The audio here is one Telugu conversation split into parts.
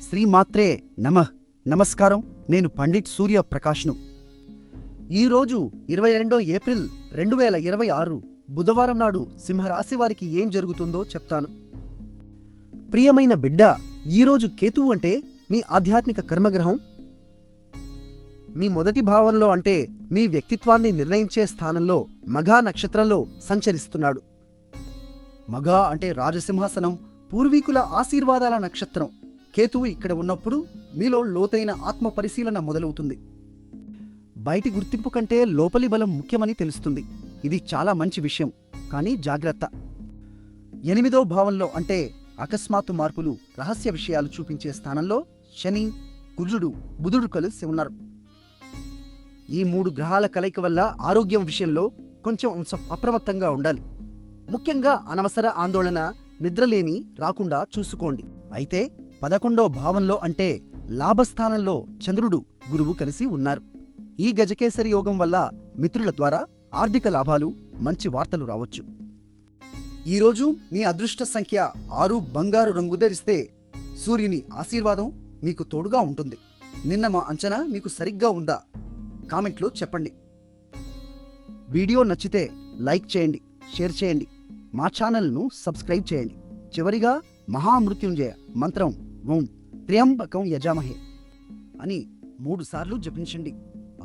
శ్రీమాత్రే నమః. నమస్కారం. నేను పండిట్ సూర్య ప్రకాష్ను. ఈరోజు 22 ఏప్రిల్ 2026 బుధవారం నాడు సింహరాశి వారికి ఏం జరుగుతుందో చెప్తాను. ప్రియమైన బిడ్డ, ఈరోజు కేతువు అంటే మీ ఆధ్యాత్మిక కర్మగ్రహం. మీ మొదటి భావంలో అంటే మీ వ్యక్తిత్వాన్ని నిర్ణయించే స్థానంలో మఘా నక్షత్రంలో సంచరిస్తున్నాడు. మఘా అంటే రాజసింహాసనం, పూర్వీకుల ఆశీర్వాదాల నక్షత్రం. కేతువు ఇక్కడ ఉన్నప్పుడు మీలో లోతైన ఆత్మ పరిశీలన మొదలవుతుంది. బయటి గుర్తింపు కంటే లోపలి బలం ముఖ్యమని తెలుస్తుంది. ఇది చాలా మంచి విషయం, కానీ జాగ్రత్త. 8వ భావంలో అంటే అకస్మాత్తు మార్పులు, రహస్య విషయాలు చూపించే స్థానంలో శని, కుజుడు, బుధుడు కలిసి ఉన్నారు. ఈ 3 గ్రహాల కలయిక వల్ల ఆరోగ్యం విషయంలో కొంచెం అప్రమత్తంగా ఉండాలి. ముఖ్యంగా అనవసర ఆందోళన, నిద్రలేమి రాకుండా చూసుకోండి. అయితే 11వ భావంలో అంటే లాభస్థానంలో చంద్రుడు, గురువు కలిసి ఉన్నారు. ఈ గజకేసరి యోగం వల్ల మిత్రుల ద్వారా ఆర్థిక లాభాలు, మంచి వార్తలు రావచ్చు. ఈరోజు మీ అదృష్ట సంఖ్య 6. బంగారు రంగు ధరిస్తే సూర్యుని ఆశీర్వాదం మీకు తోడుగా ఉంటుంది. నిన్న మా అంచనా మీకు సరిగ్గా ఉందా? కామెంట్లో చెప్పండి. వీడియో నచ్చితే లైక్ చేయండి, షేర్ చేయండి, మా ఛానల్ను సబ్స్క్రైబ్ చేయండి. చివరిగా మహామృత్యుంజయ మంత్రం ఓం త్ర్యంబకం యజామహే అని 3 సార్లు జపించండి.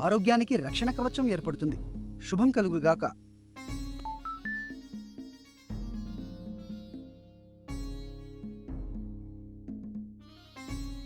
ఆరోగ్యానికి రక్షణ కవచం ఏర్పడుతుంది. శుభం కలుగుగాక.